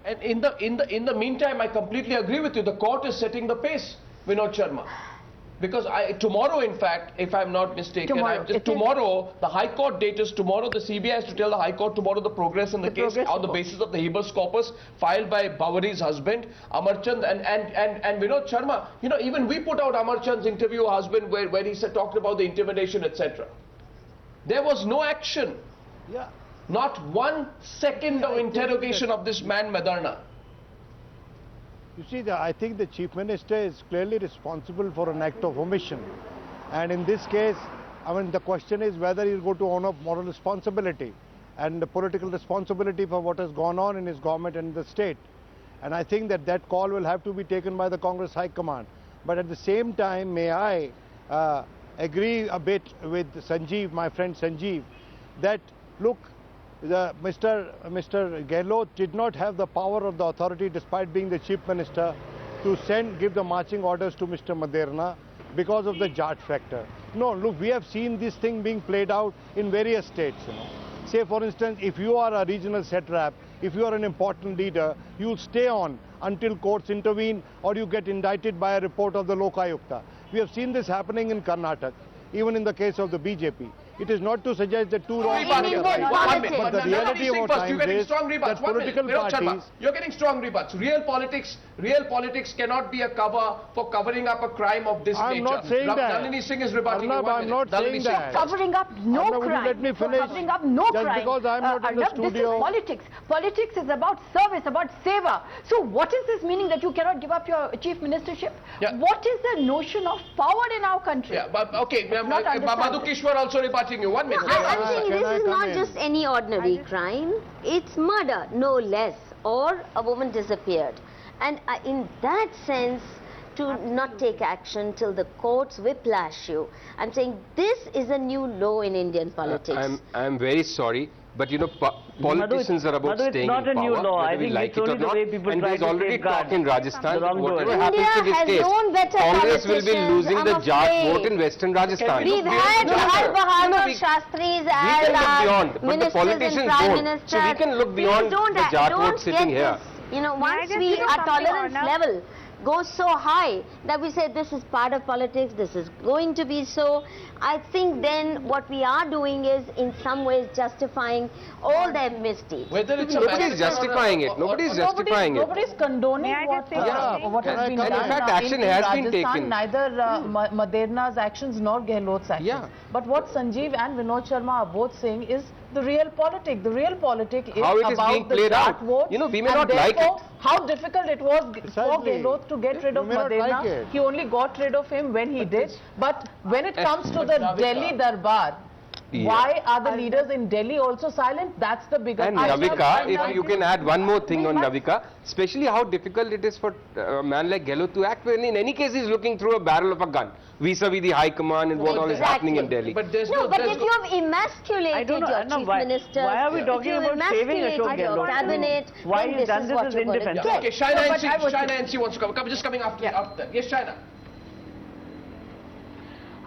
And in the meantime, I completely agree with you. The court is setting the pace, Vinod Sharma. Because tomorrow, in fact, if I'm not mistaken, tomorrow the High Court date is tomorrow. The CBI has to tell the High Court tomorrow the progress in the case on the basis of the habeas corpus filed by Bawari's husband, Amarchand, and Vinod Sharma. You know, even we put out Amarchand's interview, husband, where he talked about the intimidation, etc. There was no action. Yeah. Not 1 second of interrogation of this man, Madarna. You see, I think the Chief Minister is clearly responsible for an act of omission. And in this case, I mean, the question is whether he'll go to own up moral responsibility and the political responsibility for what has gone on in his government and the state. And I think that that call will have to be taken by the Congress High Command. But at the same time, may I agree a bit with Sanjeev, my friend Sanjeev, that look, Mr. Gehlot did not have the power or the authority, despite being the Chief Minister, to give the marching orders to Mr. Maderna because of the Jat factor. No, look, we have seen this thing being played out in various states. You know. Say, for instance, if you are a regional satrap, if you are an important leader, you will stay on until courts intervene or you get indicted by a report of the Lokayukta. We have seen this happening in Karnataka, even in the case of the BJP. It is not to suggest that two wrongs are right, but the reality of our times is that political parties... You're getting strong rebuts. Real politics cannot be a cover for covering up a crime of this nature. I'm not saying that. Nalini Singh is rebutting you. I'm not saying that. Covering up no crime. Let me finish. Covering up no crime. Just because I'm not in the studio. This is politics. Politics is about service, about seva. So what is this meaning that you cannot give up your chief ministership? Yeah. What is the notion of power in our country? Yeah, but okay, Madhu Kishwar also rebutting you. 1 minute. I'm saying this is not just any ordinary crime. It's murder, no less, or a woman disappeared. And in that sense, to not take action till the courts whiplash you. I'm saying this is a new law in Indian politics. I'm very sorry, but you know, politicians are about staying in power. It's not a new law. I think like it's only the way people try to already safeguard talk in Rajasthan. Whatever happens to this case, Congress will be losing the Jat vote in Western Rajasthan. We've had Lal Bahadur Shastris as ministers and prime ministers. So we can look beyond the Jat vote sitting here. You know, once our tolerance level goes so high that we say this is part of politics, this is going to be so, I think then what we are doing is in some ways justifying all their misdeeds. Nobody is justifying it. Nobody is justifying it. Nobody is condoning what has been done. And in fact, action has been taken. Neither Maderna's actions nor Gehlot's actions. Yeah. But what Sanjeev and Vinod Sharma are both saying is the real politic. The real politic is how it is about being the played Jat out. vote. You know, we may not like it. How difficult it was for Gehlot to get rid of Maderna. Like he only got rid of him when he did. But when it comes to the Delhi Darbar, why are the leaders in Delhi also silent? That's the bigger question. And Navika, if you can add one more thing on Navika, especially how difficult it is for a man like Gehlot to act when in any case he's looking through a barrel of a gun vis-a-vis the High Command and what all is happening in Delhi. But there's but if you have emasculated your chief minister, why are we talking about saving Ashok Gehlot? Cabinet, why he's done this is indefensible. Okay, Shaina NC wants to come. Just coming after that. Yes, Shaina.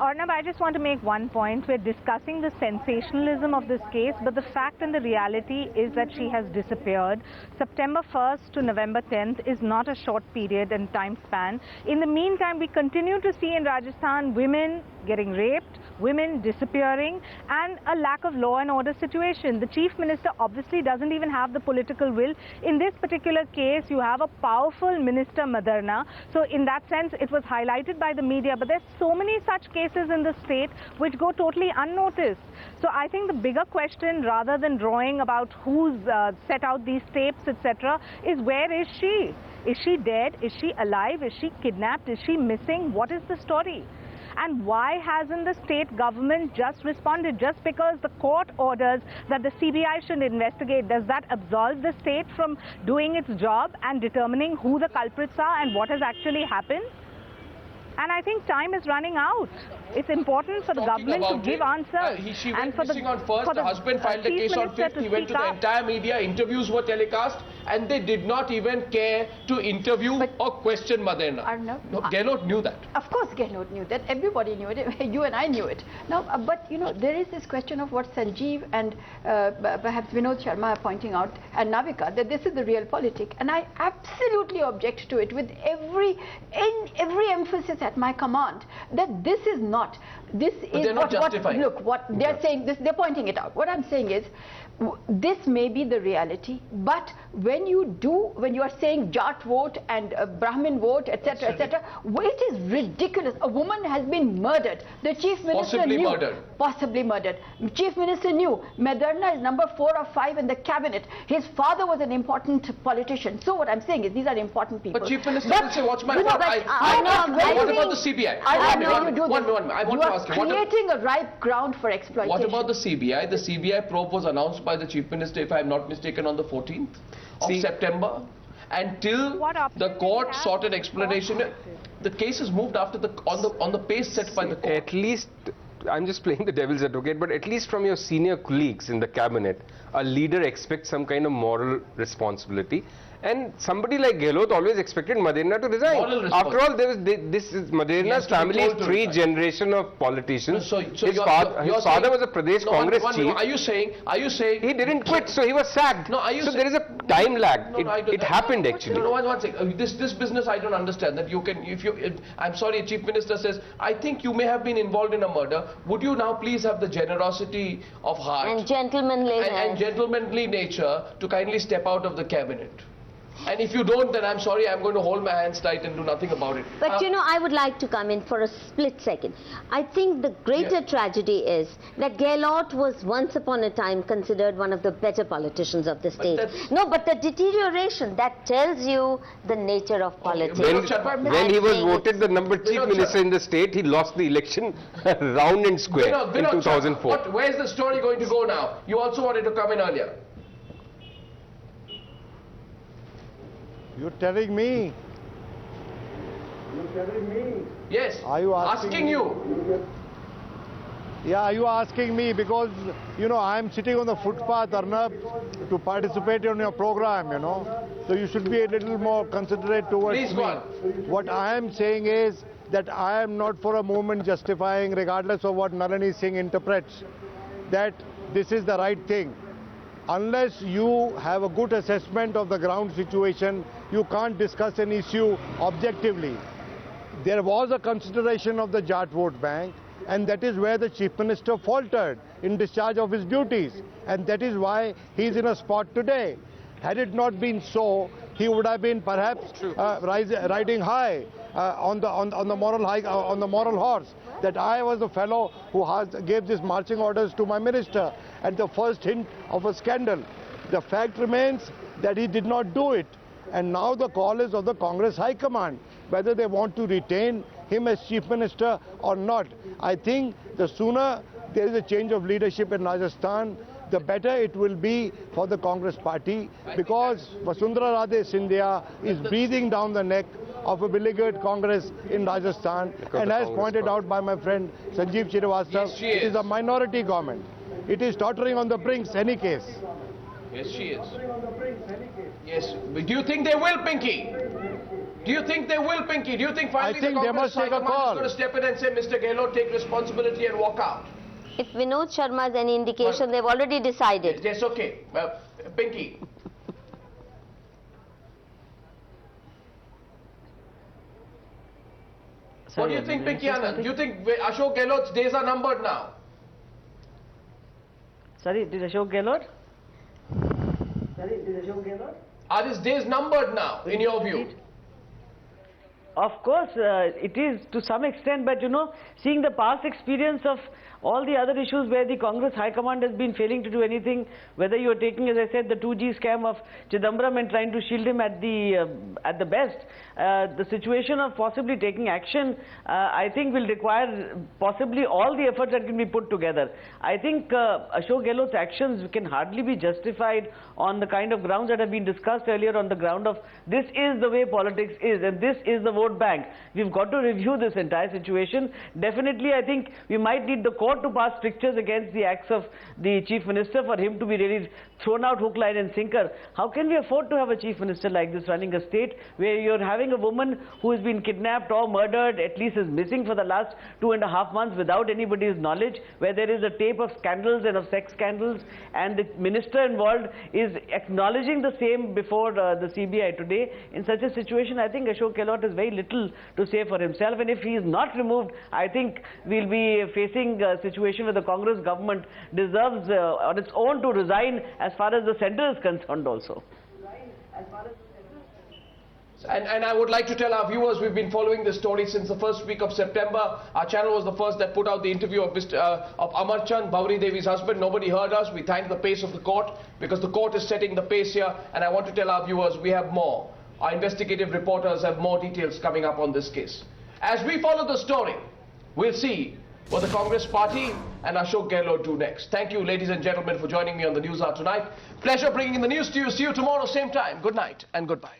Arnab, I just want to make one point. We're discussing the sensationalism of this case, but the fact and the reality is that she has disappeared. September 1st to November 10th is not a short period and time span. In the meantime, we continue to see in Rajasthan women getting raped, women disappearing, and a lack of law and order situation. The Chief Minister obviously doesn't even have the political will. In this particular case, you have a powerful Minister, Maderna. So in that sense, it was highlighted by the media, but there's so many such cases in the state which go totally unnoticed. So I think the bigger question, rather than drawing about who's set out these tapes, etc., is where is she? Is she dead? Is she alive? Is she kidnapped? Is she missing? What is the story? And why hasn't the state government just responded? Just because the court orders that the CBI should investigate, does that absolve the state from doing its job and determining who the culprits are and what has actually happened? And I think time is running out. It's important for the government to give answers. She and went for missing on 1st, the husband filed a Chief case on Minister 5th, he went to the entire media, interviews were telecast, and they did not even care to interview or question Maderna. Arnab, No, Gehlot knew that. Of course Gehlot knew that, everybody knew it, you and I knew it. Now, but you know, there is this question of what Sanjeev and perhaps Vinod Sharma are pointing out, and Navika, that this is the real politic, and I absolutely object to it with every emphasis at my command, that this is not, this is they're not justifying. look, what they're saying, this, they're pointing it out. What I'm saying is, this may be the reality, but when you are saying Jat vote and Brahmin vote, etc., etc., it is ridiculous. A woman has been murdered. The Chief Minister knew. Possibly murdered. Chief Minister knew. Maderna is number 4 or 5 in the cabinet. His father was an important politician. So what I'm saying is, these are important people. But Chief Minister will say, what's my fault? What about the CBI? I want to ask you. You are creating a ripe ground for exploitation. What about the CBI? The CBI probe was announced by the Chief Minister, if I am not mistaken, on the 14th of September. Until the court sought an explanation, the case is moved after on the pace set by the court. At least, I'm just playing the devil's advocate, but at least from your senior colleagues in the cabinet, a leader expects some kind of moral responsibility. And somebody like Gehlot always expected Maderna to resign. After all, Maderna's family is 3 generations of politicians. His father was a Pradesh Congress chief. Are you saying he didn't quit, so he was sacked? No, are you so there is a time lag. It happened actually. No, one second. This business I don't understand. That you can, I'm sorry, Chief Minister says, I think you may have been involved in a murder. Would you now please have the generosity of heart and gentlemanly nature to kindly step out of the cabinet? And if you don't, then I'm sorry, I'm going to hold my hands tight and do nothing about it. But you know, I would like to come in for a split second. I think the greater tragedy is that Gehlot was once upon a time considered one of the better politicians of the state. But the deterioration, that tells you the nature of politics. When he was voted the Chief Minister in the state, he lost the election round and square in 2004. Where's the story going to go now? You also wanted to come in earlier. You're telling me. Yes. Are you asking you? Yeah, are you asking me because, you know, I'm sitting on the footpath, Arnab, to participate in your program, you know. So you should be a little more considerate towards me. Go on. What I am saying is that I am not for a moment justifying, regardless of what Nalini Singh interprets, that this is the right thing. Unless you have a good assessment of the ground situation, you can't discuss an issue objectively. There was a consideration of the Jat vote bank, and that is where the Chief Minister faltered in discharge of his duties, and that is why he's in a spot today. Had it not been so, he would have been perhaps riding high on the moral horse. That I was the fellow who gave these marching orders to my minister at the first hint of a scandal. The fact remains that he did not do it. And now the call is of the Congress High Command, whether they want to retain him as Chief Minister or not. I think the sooner there is a change of leadership in Rajasthan, the better it will be for the Congress party, because Vasundhara Radhe Scindia is breathing down the neck of a beleaguered Congress in Rajasthan, and as pointed out by my friend Sanjeev Srivastava, it is a minority government. It is tottering on the brinks any case. Yes, she is. Yes. But do you think they will, Pinky? Do you think they will, Pinky? Do you think finally the Congress High Command is going to step in and say, Mr. Gehlot, take responsibility and walk out? If Vinod Sharma has any indication, they've already decided. Yes, okay. Pinky. What do you think, Pinky Anand? Do you think Ashok Gehlot's days are numbered now? Sorry, did Ashok Gehlot? Are his days numbered now, in your view? Of course, it is to some extent, but you know, seeing the past experience of all the other issues where the Congress High Command has been failing to do anything, whether you are taking, as I said, the 2G scam of Chidambaram and trying to shield him at the best, the situation of possibly taking action, I think will require possibly all the efforts that can be put together. I think Ashok Gehlot's actions can hardly be justified on the kind of grounds that have been discussed earlier, on the ground of this is the way politics is and this is the vote bank. We've got to review this entire situation. Definitely, I think we might need the court to pass strictures against the acts of the Chief Minister for him to be really thrown out hook, line and sinker. How can we afford to have a Chief Minister like this running a state where you're having a woman who has been kidnapped or murdered, at least is missing for the last 2.5 months without anybody's knowledge, where there is a tape of scandals and of sex scandals, and the minister involved is acknowledging the same before the CBI today? In such a situation, I think Ashok Gehlot has very little to say for himself, and if he is not removed, I think we'll be facing a situation where the Congress government deserves on its own to resign as far as the centre is concerned also. And I would like to tell our viewers, we've been following this story since the first week of September. Our channel was the first that put out the interview of Amar Chand, Bhavani Devi's husband. Nobody heard us. We thank the pace of the court because the court is setting the pace here. And I want to tell our viewers, we have more. Our investigative reporters have more details coming up on this case. As we follow the story, we'll see what the Congress party and Ashok Gehlot do next. Thank you, ladies and gentlemen, for joining me on the News Hour tonight. Pleasure bringing in the news to you. See you tomorrow, same time. Good night and goodbye.